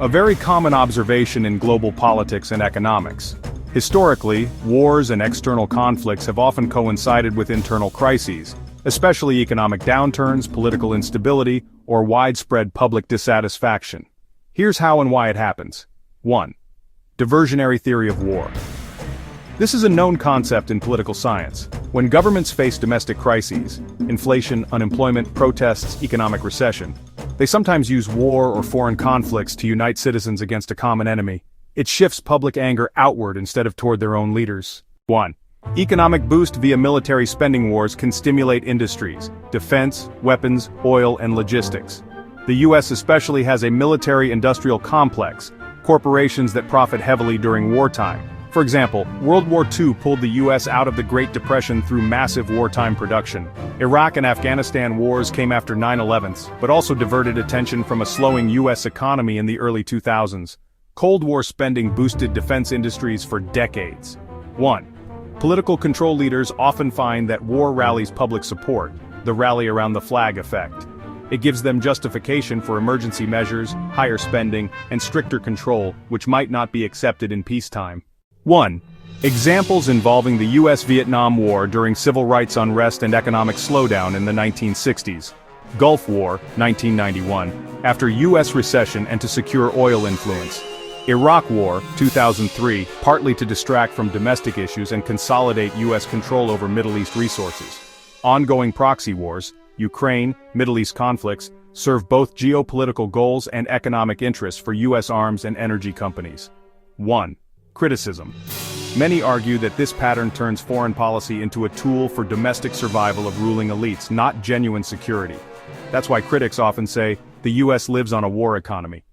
A very common observation in global politics and economics. Historically, wars and external conflicts have often coincided with internal crises, especially economic downturns, political instability, or widespread public dissatisfaction. Here's how and why it happens. 1. Diversionary theory of war. This is a known concept in political science. When governments face domestic crises, inflation, unemployment, protests, economic recession, they sometimes use war or foreign conflicts to unite citizens against a common enemy. It shifts public anger outward instead of toward their own leaders. 1. Economic boost via military spending wars can stimulate industries, defense, weapons, oil, and logistics. The US especially has a military-industrial complex, corporations that profit heavily during wartime. For example, World War II pulled the US out of the Great Depression through massive wartime production. Iraq and Afghanistan wars came after 9/11s, but also diverted attention from a slowing US economy in the early 2000s. Cold War spending boosted defense industries for decades. 1. Political control leaders often find that war rallies public support, the rally around the flag effect. It gives them justification for emergency measures, higher spending, and stricter control, which might not be accepted in peacetime. 1. Examples involving the US-Vietnam War during civil rights unrest and economic slowdown in the 1960s. Gulf War, 1991, after US recession and to secure oil influence. Iraq War, 2003, partly to distract from domestic issues and consolidate US control over Middle East resources. Ongoing proxy wars, Ukraine, Middle East conflicts, serve both geopolitical goals and economic interests for US arms and energy companies. 1. Criticism. Many argue that this pattern turns foreign policy into a tool for domestic survival of ruling elites, not genuine security. That's why critics often say, the US lives on a war economy.